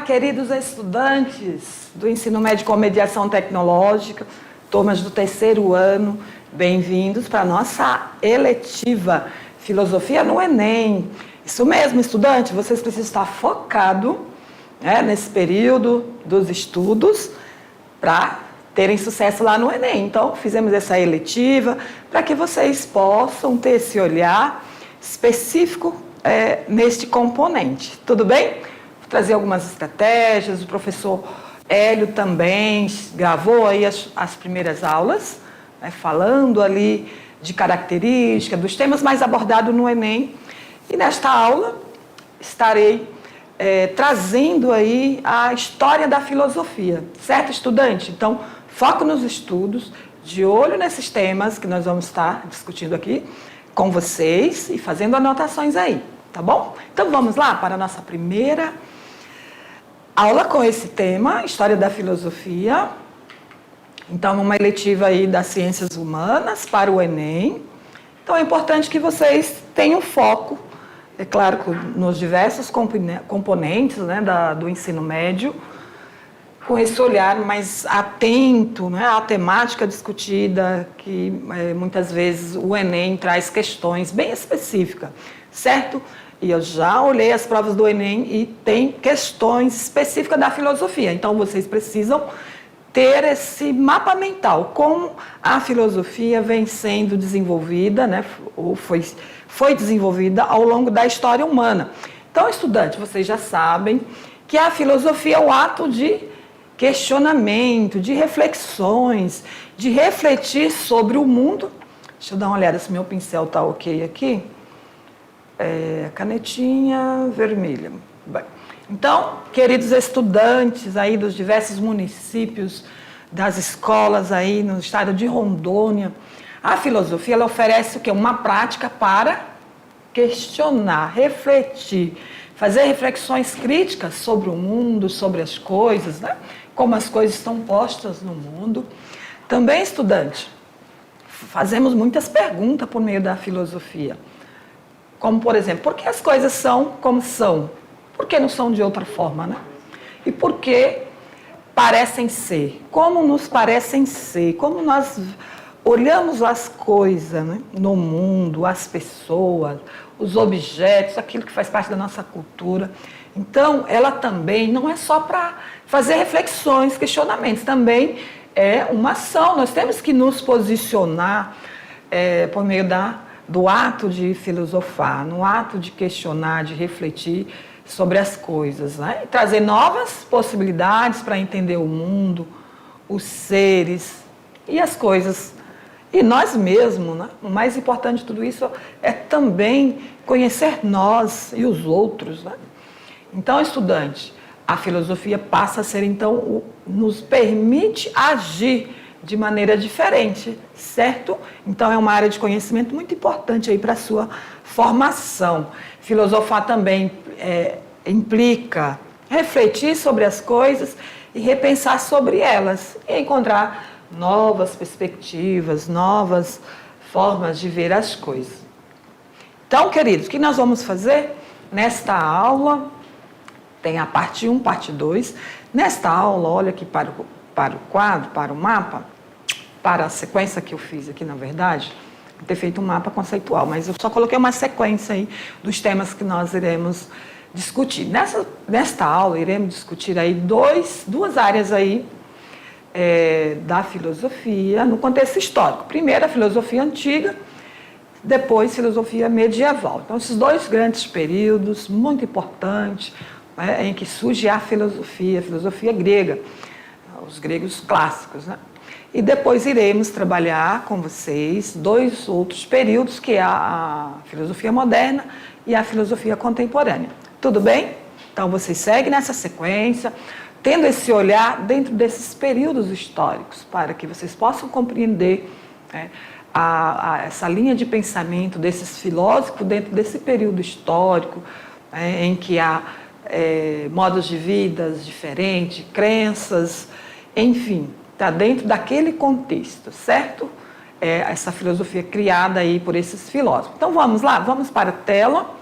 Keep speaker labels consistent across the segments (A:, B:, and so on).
A: queridos estudantes do ensino médio com mediação tecnológica, turmas do terceiro ano, bem-vindos para a nossa eletiva Filosofia no Enem. Isso mesmo, estudante, vocês precisam estar focados nesse período dos estudos para terem sucesso lá no Enem. Então, fizemos essa eletiva para que vocês possam ter esse olhar específico neste componente. Tudo bem? Vou trazer algumas estratégias. O professor Hélio também gravou aí as primeiras aulas, falando ali de características, dos temas mais abordados no Enem. E nesta aula estarei trazendo aí a história da filosofia, certo, estudante? Então, foco nos estudos, de olho nesses temas que nós vamos estar discutindo aqui com vocês e fazendo anotações aí, tá bom? Então, vamos lá para a nossa primeira aula com esse tema, História da Filosofia. Então, uma eletiva aí das Ciências Humanas para o Enem. Então, é importante que vocês tenham foco, é claro, nos diversos componentes do ensino médio, com esse olhar mais atento à temática discutida, que muitas vezes o Enem traz questões bem específicas, certo? E eu já olhei as provas do Enem e tem questões específicas da filosofia. Então, vocês precisam ter esse mapa mental, como a filosofia vem sendo desenvolvida, ou foi desenvolvida ao longo da história humana. Então, estudantes, vocês já sabem que a filosofia é o ato de questionamento, de reflexões, de refletir sobre o mundo. Deixa eu dar uma olhada se meu pincel está ok aqui. Canetinha vermelha. Bem, então, queridos estudantes aí dos diversos municípios, das escolas aí no estado de Rondônia, a filosofia ela oferece o quê? Uma prática para questionar, refletir, fazer reflexões críticas sobre o mundo, sobre as coisas, como as coisas estão postas no mundo. Também, estudante, fazemos muitas perguntas por meio da filosofia. Como, por exemplo, por que as coisas são como são? Por que não são de outra forma, E por que parecem ser? Como nos parecem ser? Como nós olhamos as coisas no mundo, as pessoas, os objetos, aquilo que faz parte da nossa cultura. Então, ela também não é só para fazer reflexões, questionamentos, também é uma ação. Nós temos que nos posicionar por meio do ato de filosofar, no ato de questionar, de refletir sobre as coisas, e trazer novas possibilidades para entender o mundo, os seres e as coisas. E nós mesmos, O mais importante de tudo isso é também conhecer nós e os outros, Então, estudante, a filosofia passa a ser, então, nos permite agir de maneira diferente, certo? Então, é uma área de conhecimento muito importante aí para a sua formação. Filosofar também implica refletir sobre as coisas e repensar sobre elas e encontrar novas perspectivas, novas formas de ver as coisas. Então, queridos, o que nós vamos fazer nesta aula? Tem a parte 1, parte 2. Nesta aula, olha aqui para o quadro, para o mapa, para a sequência que eu fiz aqui, na verdade, vou ter feito um mapa conceitual, mas eu só coloquei uma sequência aí dos temas que nós iremos discutir. Nesta aula, iremos discutir aí duas áreas aí da filosofia no contexto histórico. Primeiro, a filosofia antiga, depois, filosofia medieval. Então, esses dois grandes períodos, muito importantes, em que surge a filosofia grega, os gregos clássicos, E depois iremos trabalhar com vocês dois outros períodos, que é a filosofia moderna e a filosofia contemporânea. Tudo bem? Então, vocês seguem nessa sequência, tendo esse olhar dentro desses períodos históricos, para que vocês possam compreender essa linha de pensamento desses filósofos dentro desse período histórico, em que há modos de vida diferentes, crenças, enfim, está dentro daquele contexto, certo? Essa filosofia criada aí por esses filósofos. Então, vamos lá, vamos para a tela.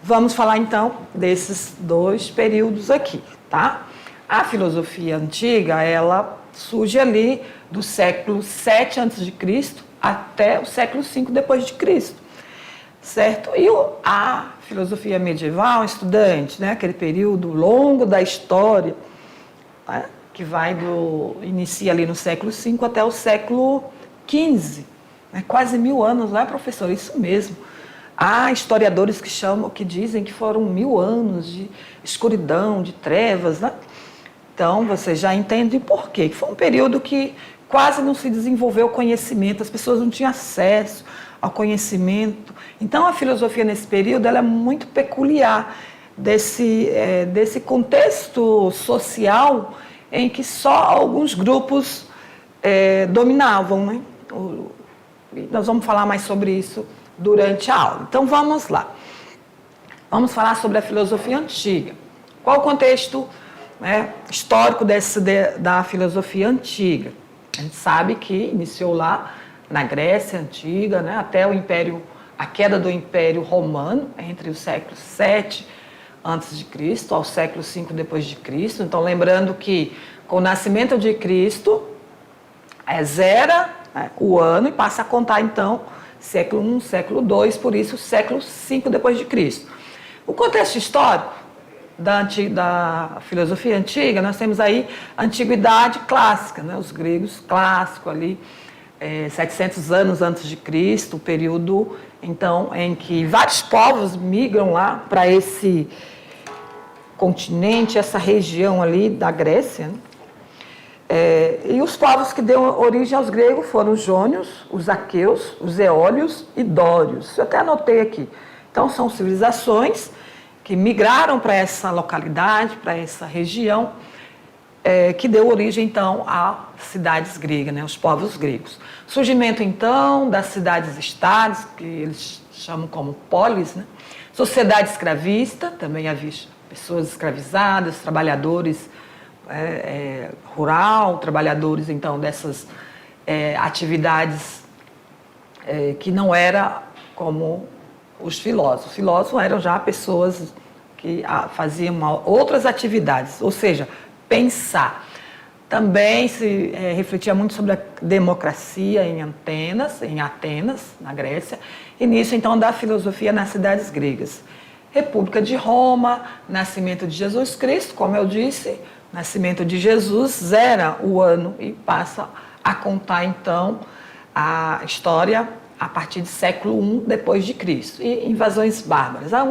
A: Vamos falar então desses dois períodos aqui, tá? A filosofia antiga, ela surge ali do século 7 a.C. até o século 5 depois de Cristo, certo? E a filosofia medieval, estudante, né? Aquele período longo da história, né? Que inicia ali no século 5 até o século 15, né? Quase 1000 anos, não é, professor? Isso mesmo. Há historiadores que dizem que foram 1000 anos de escuridão, de trevas, né? Então, você já entende por quê. Foi um período que quase não se desenvolveu conhecimento, as pessoas não tinham acesso ao conhecimento. Então, a filosofia nesse período ela é muito peculiar desse contexto social em que só alguns grupos dominavam, né? Nós vamos falar mais sobre isso durante a aula. Então, vamos lá. Vamos falar sobre a filosofia antiga. Qual o contexto, né, histórico da filosofia antiga? A gente sabe que iniciou lá na Grécia Antiga, né, até a queda do Império Romano, entre o século 7 a.C. ao século 5 depois de Cristo. Então, lembrando que com o nascimento de Cristo, zera, né, o ano e passa a contar, então, século 1, século 2, por isso século 5 depois de Cristo. O contexto histórico da filosofia antiga, nós temos aí a antiguidade clássica, né? Os gregos clássicos ali, 700 anos antes de Cristo, o período então em que vários povos migram lá para esse continente, essa região ali da Grécia, né? E os povos que deu origem aos gregos foram os jônios, os aqueus, os eólios e dórios. Eu até anotei aqui. Então, são civilizações que migraram para essa localidade, para essa região, que deu origem, então, às cidades gregas, né, os povos gregos. Surgimento, então, das cidades-estados, que eles chamam como polis, né? Sociedade escravista, também havia pessoas escravizadas, trabalhadores rural, trabalhadores, então, dessas atividades que não era como os filósofos. Os filósofos eram já pessoas que faziam outras atividades, ou seja, pensar. Também se refletia muito sobre a democracia em Atenas, na Grécia, e nisso, então, da filosofia nas cidades gregas. República de Roma, nascimento de Jesus Cristo, como eu disse, nascimento de Jesus zera o ano e passa a contar, então, a história a partir do século I depois de Cristo. E invasões bárbaras. Há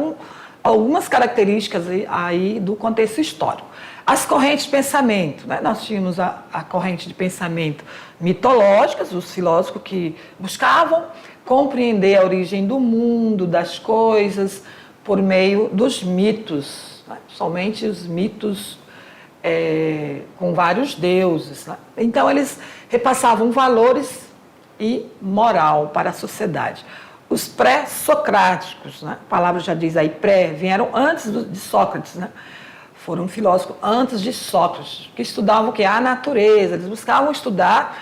A: algumas características aí do contexto histórico. As correntes de pensamento, né? Nós tínhamos a corrente de pensamento mitológicas, os filósofos que buscavam compreender a origem do mundo, das coisas, por meio dos mitos, né? Somente os mitos com vários deuses, né? Então, eles repassavam valores e moral para a sociedade. Os pré-socráticos, né? A palavra já diz aí pré, vieram antes de Sócrates, né? Foram filósofos antes de Sócrates, que estudavam o que? A natureza. Eles buscavam estudar,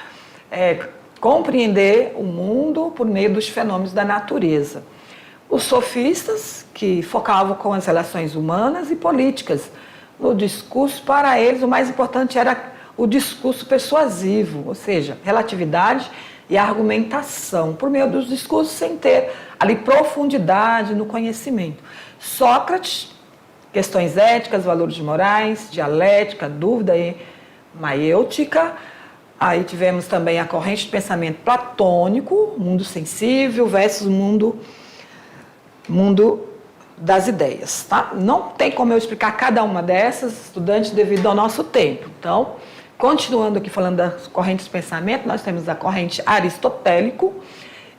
A: compreender o mundo por meio dos fenômenos da natureza. Os sofistas, que focavam com as relações humanas e políticas. No discurso, para eles, o mais importante era o discurso persuasivo, ou seja, relatividade e argumentação, por meio dos discursos, sem ter ali profundidade no conhecimento. Sócrates, questões éticas, valores morais, dialética, dúvida e maiêutica. Aí tivemos também a corrente de pensamento platônico, mundo sensível versus mundo das ideias, tá? Não tem como eu explicar cada uma dessas, estudantes, devido ao nosso tempo. Então, continuando aqui falando das correntes de pensamento, nós temos a corrente aristotélico,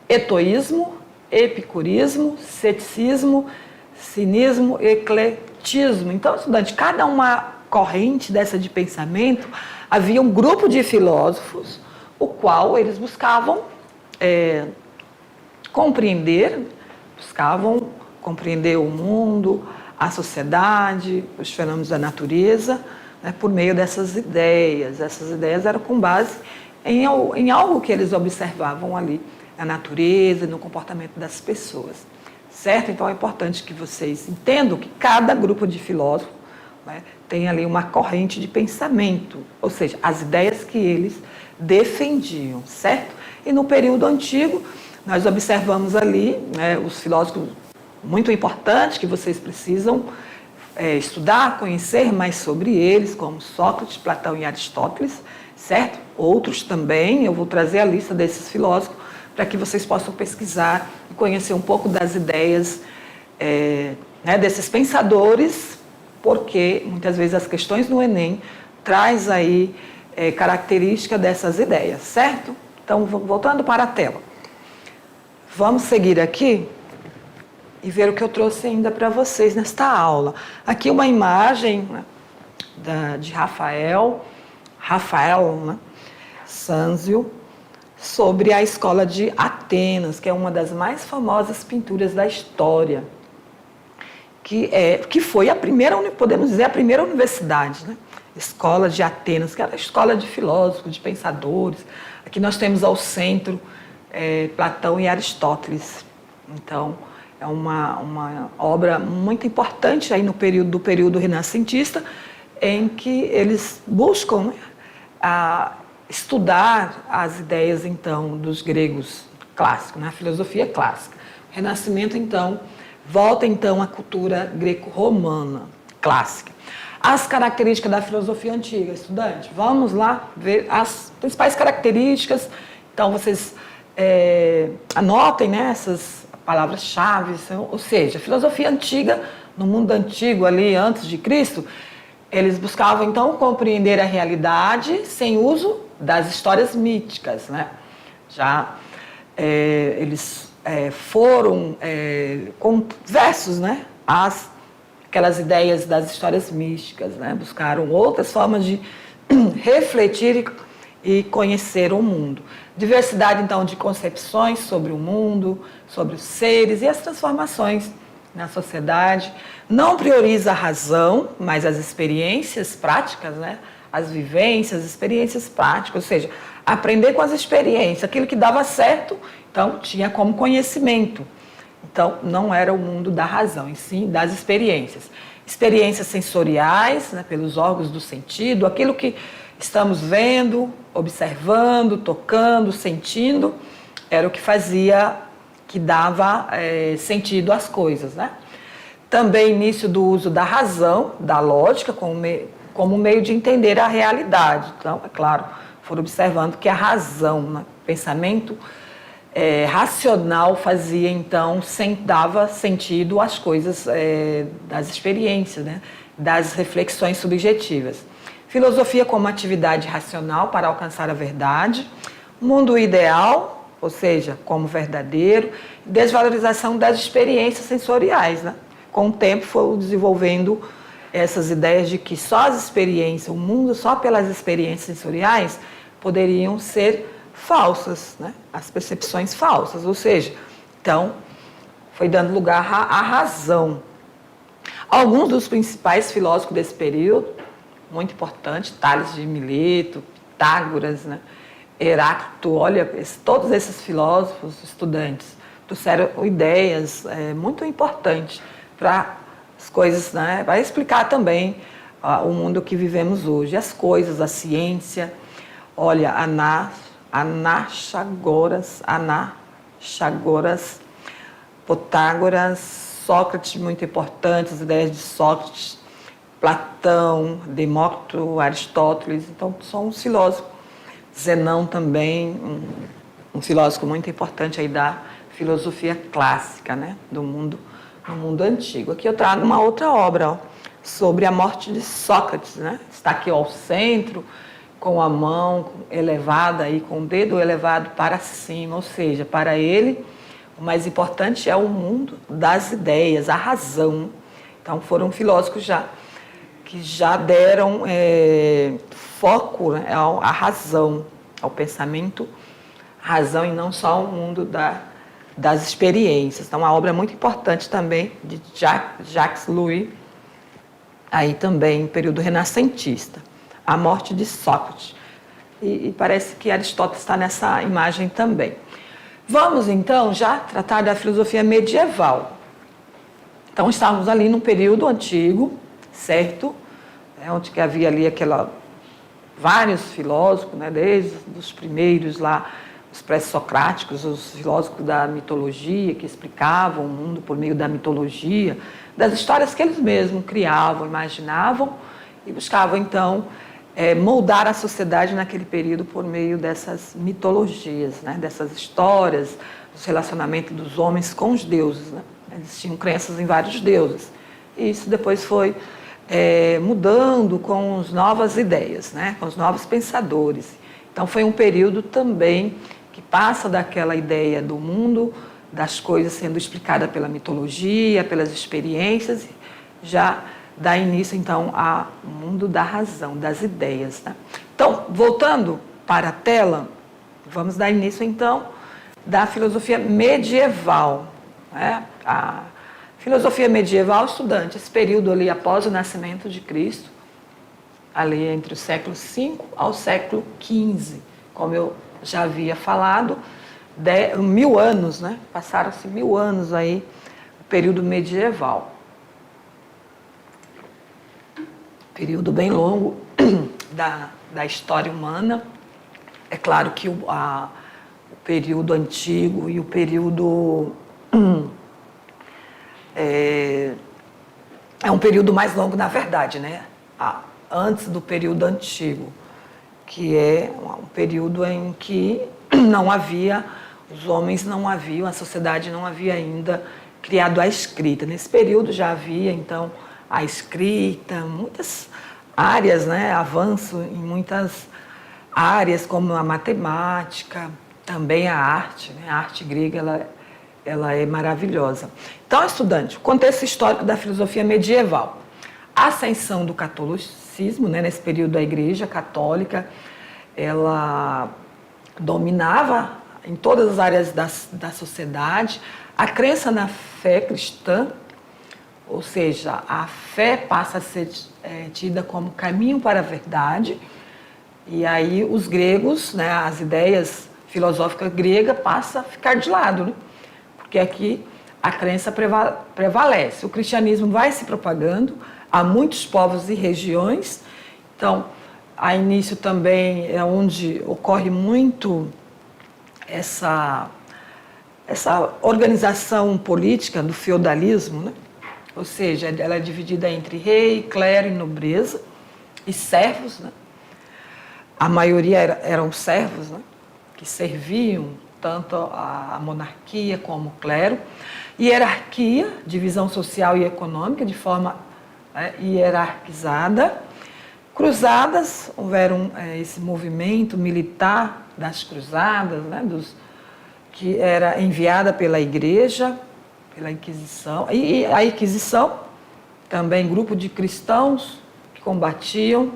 A: etoísmo, epicurismo, ceticismo, cinismo, ecletismo. Então, estudante, cada uma corrente dessa de pensamento, havia um grupo de filósofos, o qual eles buscavam compreender o mundo, a sociedade, os fenômenos da natureza, né, por meio dessas ideias. Essas ideias eram com base em algo que eles observavam ali, na natureza e no comportamento das pessoas. certo? Então é importante que vocês entendam que cada grupo de filósofos, né, tem ali uma corrente de pensamento, ou seja, as ideias que eles defendiam, certo? E no período antigo, nós observamos ali, né, os filósofos muito importantes que vocês precisam estudar, conhecer mais sobre eles, como Sócrates, Platão e Aristóteles, certo? Outros também, eu vou trazer a lista desses filósofos para que vocês possam pesquisar e conhecer um pouco das ideias né, desses pensadores, porque muitas vezes as questões do Enem traz aí característica dessas ideias, certo? Então, voltando para a tela. Vamos seguir aqui e ver o que eu trouxe ainda para vocês nesta aula. Aqui uma imagem, né, de Rafael, né, Sanzio, sobre a escola de Atenas, que é uma das mais famosas pinturas da história, que foi a primeira, podemos dizer, a primeira universidade, né? Escola de Atenas, que era a escola de filósofos, de pensadores. Aqui nós temos ao centro Platão e Aristóteles. Então, é uma obra muito importante aí no período renascentista, em que eles buscam estudar as ideias, então, dos gregos clássicos, né? A filosofia clássica. O Renascimento, então, volta, então, à cultura greco-romana clássica. As características da filosofia antiga, estudante. Vamos lá ver as principais características. Então, vocês anotem, né, essas palavras-chave, ou seja, a filosofia antiga, no mundo antigo ali, antes de Cristo, eles buscavam, então, compreender a realidade sem uso das histórias míticas, né? Já eles foram conversos, né, aquelas ideias das histórias místicas, né? Buscaram outras formas de refletir e conhecer o mundo. Diversidade, então, de concepções sobre o mundo, sobre os seres e as transformações na sociedade. Não prioriza a razão, mas as experiências práticas, né? As vivências, as experiências práticas, ou seja, aprender com as experiências. Aquilo que dava certo, então, tinha como conhecimento. Então, não era o mundo da razão, e sim das experiências. Experiências sensoriais, né, pelos órgãos do sentido, aquilo que estamos vendo, observando, tocando, sentindo, era o que fazia, que dava sentido às coisas, né? Também início do uso da razão, da lógica, como meio de entender a realidade. Então, é claro, foram observando que a razão, né, pensamento racional fazia, então, dava sentido às coisas das experiências, né, das reflexões subjetivas. Filosofia como atividade racional para alcançar a verdade, mundo ideal, ou seja, como verdadeiro, desvalorização das experiências sensoriais, né? Com o tempo foi desenvolvendo essas ideias de que só as experiências, o mundo só pelas experiências sensoriais poderiam ser falsas, né? As percepções falsas, ou seja, então foi dando lugar à razão. Alguns dos principais filósofos desse período, muito importante, Tales de Mileto, Pitágoras, né? Heráclito, olha, todos esses filósofos, estudantes, trouxeram ideias muito importantes para as coisas, né? Vai explicar também o mundo que vivemos hoje, as coisas, a ciência. Olha, Anaxagoras, Pitágoras, Sócrates, muito importante, as ideias de Sócrates, Platão, Demócrito, Aristóteles, então são os filósofos. Zenão também, um filósofo muito importante aí da filosofia clássica, né, no mundo antigo. Aqui eu trago uma outra obra, ó, sobre a morte de Sócrates, né? Está aqui ao centro, com a mão elevada, aí, com o dedo elevado para cima, ou seja, para ele o mais importante é o mundo das ideias, a razão. Então foram filósofos que já deram foco, né, à razão, ao pensamento, razão, e não só ao mundo das experiências. Então, uma obra muito importante também de Jacques Louis, aí também, período renascentista, A Morte de Sócrates. E parece que Aristóteles está nessa imagem também. Vamos, então, já tratar da filosofia medieval. Então, estávamos ali num período antigo, certo? Onde que havia ali vários filósofos, né? Desde os primeiros lá, os pré-socráticos, os filósofos da mitologia, que explicavam o mundo por meio da mitologia, das histórias que eles mesmos criavam, imaginavam, e buscavam, então, moldar a sociedade naquele período por meio dessas mitologias, né? Dessas histórias, dos relacionamentos dos homens com os deuses, né? Eles tinham crenças em vários deuses. E isso depois foi mudando com as novas ideias, né? Com os novos pensadores. Então, foi um período também que passa daquela ideia do mundo, das coisas sendo explicadas pela mitologia, pelas experiências, já dá início, então, ao mundo da razão, das ideias, né? Então, voltando para a tela, vamos dar início, então, da filosofia medieval, né? A filosofia medieval, estudante, esse período ali após o nascimento de Cristo, ali entre o século V ao século XV, como eu já havia falado, 1000 anos, né? Passaram-se 1000 anos aí, o período medieval. Período bem longo da história humana. É claro que o período antigo e o período... é um período mais longo, na verdade, né? Antes do período antigo, que é um período em que não havia, os homens não haviam, a sociedade não havia ainda criado a escrita. Nesse período já havia, então, a escrita, muitas áreas, né? Avanço em muitas áreas, como a matemática, também a arte, né? A arte grega, ela é maravilhosa. Então, estudante, o contexto histórico da filosofia medieval. A ascensão do catolicismo, né? Nesse período a Igreja Católica, ela dominava em todas as áreas da sociedade. A crença na fé cristã, ou seja, a fé passa a ser tida como caminho para a verdade, e aí os gregos, né, as ideias filosóficas gregas passam a ficar de lado, né? Porque aqui a crença prevalece. O cristianismo vai se propagando a muitos povos e regiões. Então, a início também é onde ocorre muito essa organização política do feudalismo, né? Ou seja, ela é dividida entre rei, clero e nobreza, e servos, né? A maioria eram servos, né? Que serviam tanto a monarquia como o clero. Hierarquia, divisão social e econômica de forma hierarquizada. Cruzadas, houveram esse movimento militar das cruzadas, né? Que era enviada pela Igreja, pela Inquisição. E a Inquisição, também grupo de cristãos que combatiam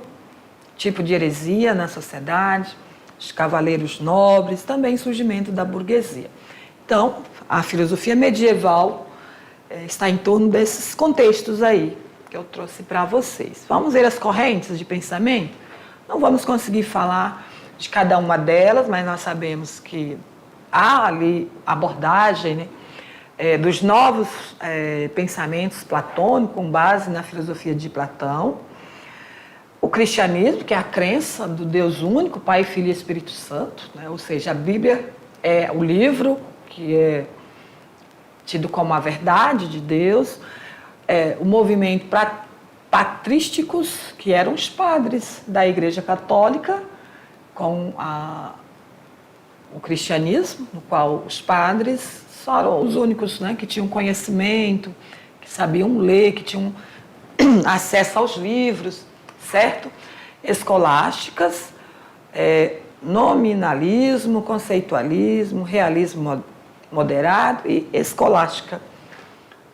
A: tipo de heresia na sociedade, os cavaleiros nobres, também surgimento da burguesia. Então, a filosofia medieval está em torno desses contextos aí que eu trouxe para vocês. Vamos ver as correntes de pensamento? Não vamos conseguir falar de cada uma delas, mas nós sabemos que há ali abordagem, né, dos novos pensamentos platônicos com base na filosofia de Platão. O cristianismo, que é a crença do Deus único, Pai, Filho e Espírito Santo, né? Ou seja, a Bíblia é o livro que é tido como a verdade de Deus. O movimento patrísticos, que eram os padres da Igreja Católica, com o cristianismo, no qual os padres foram os únicos, né, que tinham conhecimento, que sabiam ler, que tinham acesso aos livros, certo? Escolásticas, nominalismo, conceitualismo, realismo moderado e escolástica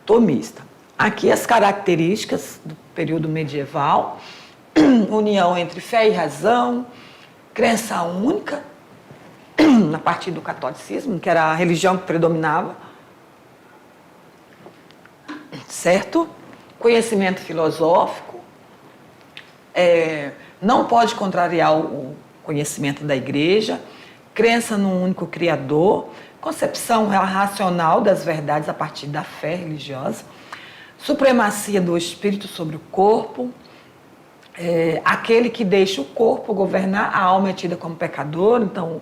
A: tomista. Aqui as características do período medieval: união entre fé e razão, crença única, a partir do catolicismo, que era a religião que predominava, certo? Conhecimento filosófico, não pode contrariar o conhecimento da Igreja, crença num único Criador, concepção racional das verdades a partir da fé religiosa, supremacia do espírito sobre o corpo, aquele que deixa o corpo governar, a alma é tida como pecador, então,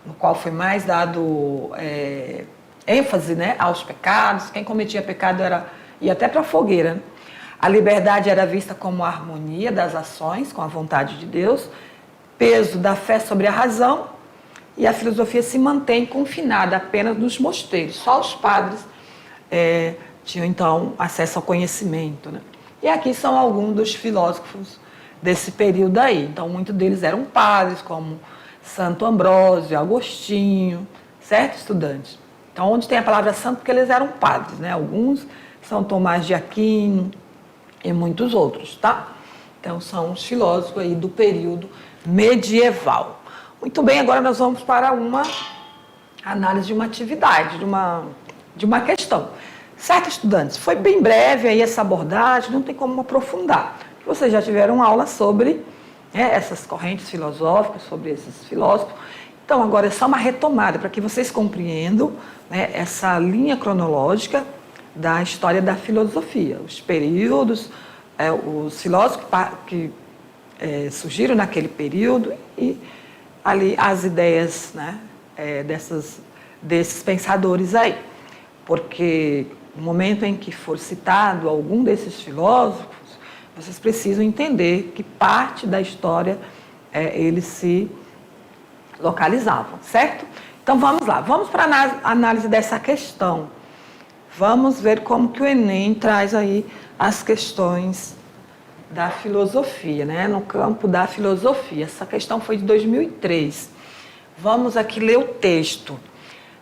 A: no qual foi mais dado ênfase, né, aos pecados. Quem cometia pecado ia até para a fogueira, né? A liberdade era vista como a harmonia das ações com a vontade de Deus, peso da fé sobre a razão, e a filosofia se mantém confinada apenas nos mosteiros. Só os padres tinham, então, acesso ao conhecimento, né? E aqui são alguns dos filósofos desse período aí. Então, muitos deles eram padres, como Santo Ambrósio, Agostinho, certo, estudantes? Então, onde tem a palavra santo, porque eles eram padres, né? Alguns, São Tomás de Aquino e muitos outros, tá? Então, são os filósofos aí do período medieval. Muito bem, agora nós vamos para uma análise de uma atividade, de uma questão. Certo, estudantes? Foi bem breve aí essa abordagem, não tem como aprofundar. Vocês já tiveram aula sobre essas correntes filosóficas, sobre esses filósofos. Então, agora é só uma retomada para que vocês compreendam, né, essa linha cronológica da história da filosofia, os períodos, os filósofos que surgiram naquele período e ali as ideias, né, desses pensadores aí. Porque no momento em que for citado algum desses filósofos, vocês precisam entender que parte da história eles se localizavam, certo? Então vamos lá, vamos para a análise dessa questão. Vamos ver como que o Enem traz aí as questões da filosofia, né? No campo da filosofia. Essa questão foi de 2003. Vamos aqui ler o texto.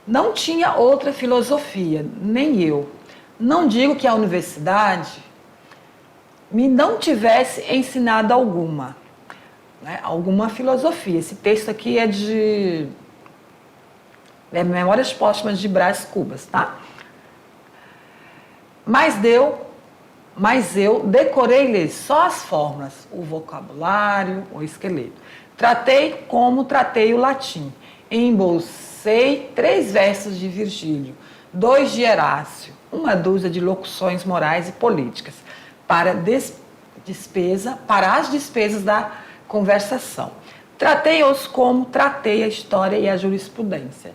A: Não tinha outra filosofia, nem eu. Não digo que a universidade me não tivesse ensinado alguma, né? Alguma filosofia. Esse texto aqui é de Memórias Póstumas de Brás Cubas, tá? Mas eu decorei-lhes só as fórmulas, o vocabulário, o esqueleto. Tratei como tratei o latim. Embolsei 3 versos de Virgílio, 2 de Herácio, 1 dúzia de locuções morais e políticas, para as despesas da conversação. Tratei-os como tratei a história e a jurisprudência.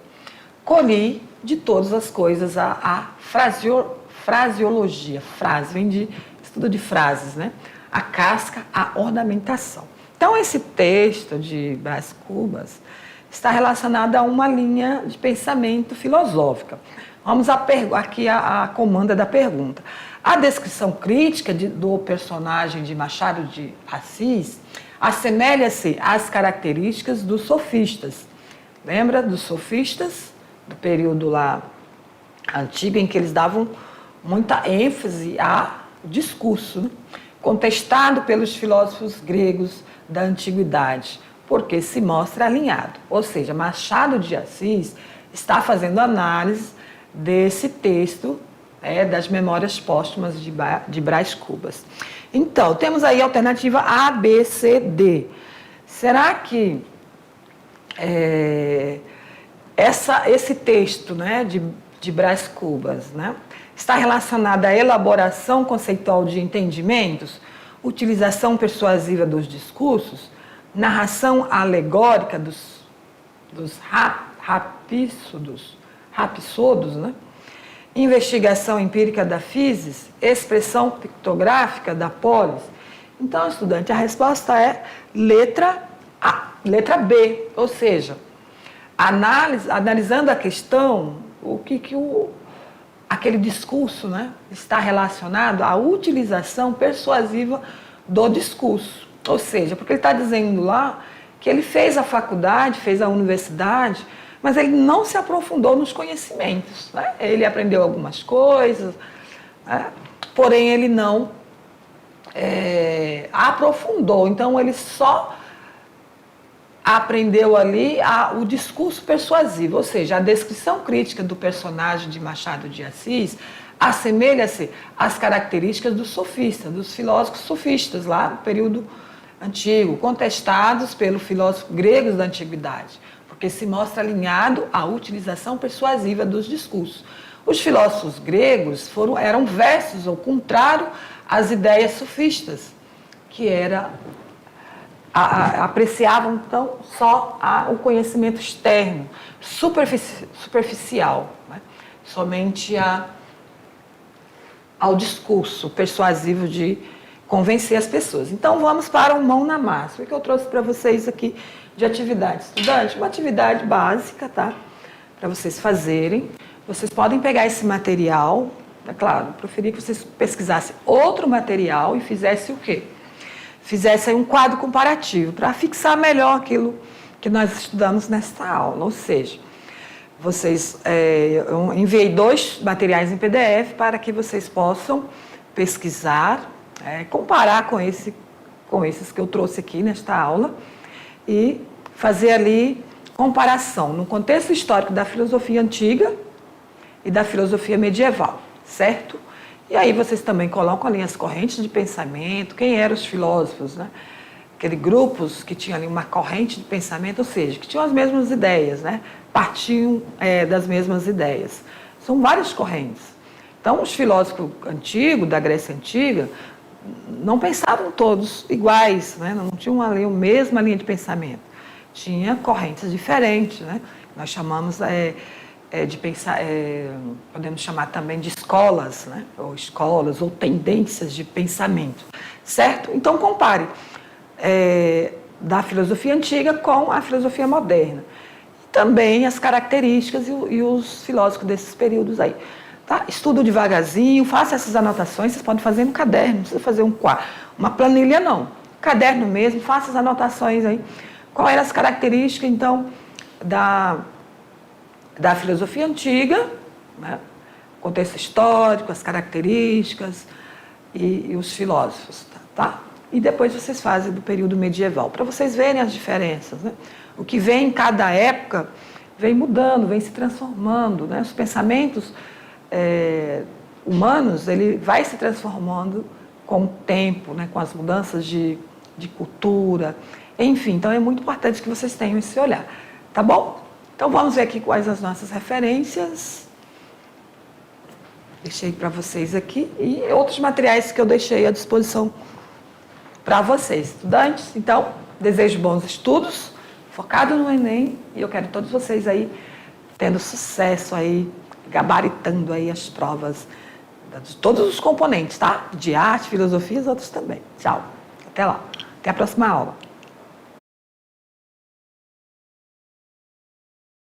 A: Colhi de todas as coisas a fraseologia, frase, vem de estudo de frases, né? A casca, a ornamentação. Então, esse texto de Brás Cubas está relacionado a uma linha de pensamento filosófica. Vamos aqui à comanda da pergunta. A descrição crítica do personagem de Machado de Assis assemelha-se às características dos sofistas. Lembra dos sofistas? Do período lá antigo, em que eles davam muita ênfase ao discurso, né? Contestado pelos filósofos gregos da antiguidade, porque se mostra alinhado. Ou seja, Machado de Assis está fazendo análise desse texto, das Memórias Póstumas de Brás Cubas. Então, temos aí a alternativa A, B, C, D. Será que esse texto, né, de Brás Cubas, né, está relacionado à elaboração conceitual de entendimentos, utilização persuasiva dos discursos, narração alegórica dos rapsodos, né, investigação empírica da physis, expressão pictográfica da polis? Então, estudante, a resposta é letra A, letra B, ou seja, analisando a questão, o que aquele discurso, né, está relacionado à utilização persuasiva do discurso. Ou seja, porque ele está dizendo lá que ele fez a faculdade, fez a universidade, mas ele não se aprofundou nos conhecimentos, né? Ele aprendeu algumas coisas, né? Porém ele não aprofundou. Então ele só aprendeu ali o discurso persuasivo, ou seja, a descrição crítica do personagem de Machado de Assis assemelha-se às características dos sofistas, dos filósofos sofistas lá no período antigo, contestados pelos filósofos gregos da antiguidade, porque se mostra alinhado à utilização persuasiva dos discursos. Os filósofos gregos eram versos ao contrário às ideias sofistas, que apreciavam então só o conhecimento externo, superficial, né? Somente ao discurso persuasivo de convencer as pessoas. Então vamos para o mão na massa. O que eu trouxe para vocês aqui de atividade estudante? Uma atividade básica, tá? Para vocês fazerem. Vocês podem pegar esse material, é claro, eu preferia que vocês pesquisassem outro material e fizessem o quê? Fizessem um quadro comparativo para fixar melhor aquilo que nós estudamos nesta aula. Ou seja, eu enviei 2 materiais em PDF para que vocês possam pesquisar, comparar com esses que eu trouxe aqui nesta aula e fazer ali comparação no contexto histórico da filosofia antiga e da filosofia medieval, certo? E aí vocês também colocam ali as correntes de pensamento, quem eram os filósofos, né? Aqueles grupos que tinham ali uma corrente de pensamento, ou seja, que tinham as mesmas ideias, né? Partiam das mesmas ideias. São várias correntes. Então, os filósofos antigos, da Grécia Antiga, não pensavam todos iguais, né? Não tinham ali a mesma linha de pensamento. Tinha correntes diferentes, né? Nós chamamos de pensar, podemos chamar também de escolas, né? Ou tendências de pensamento, certo? Então, compare da filosofia antiga com a filosofia moderna. E também as características e os filósofos desses períodos aí. Tá? Estudo devagarzinho, faça essas anotações, vocês podem fazer no caderno, não precisa fazer uma planilha não. Caderno mesmo, faça as anotações aí. Quais eram as características, então, da filosofia antiga, né? Contexto histórico, as características e os filósofos, tá? E depois vocês fazem do período medieval, para vocês verem as diferenças, né? O que vem em cada época vem mudando, vem se transformando, né? Os pensamentos humanos, ele vai se transformando com o tempo, né? Com as mudanças de cultura, enfim. Então é muito importante que vocês tenham esse olhar, tá bom? Então vamos ver aqui quais as nossas referências. Deixei para vocês aqui e outros materiais que eu deixei à disposição para vocês, estudantes. Então, desejo bons estudos, focado no Enem, e eu quero todos vocês aí tendo sucesso aí, gabaritando aí as provas de todos os componentes, tá? De arte, filosofia e outros também. Tchau. Até lá. Até a próxima aula.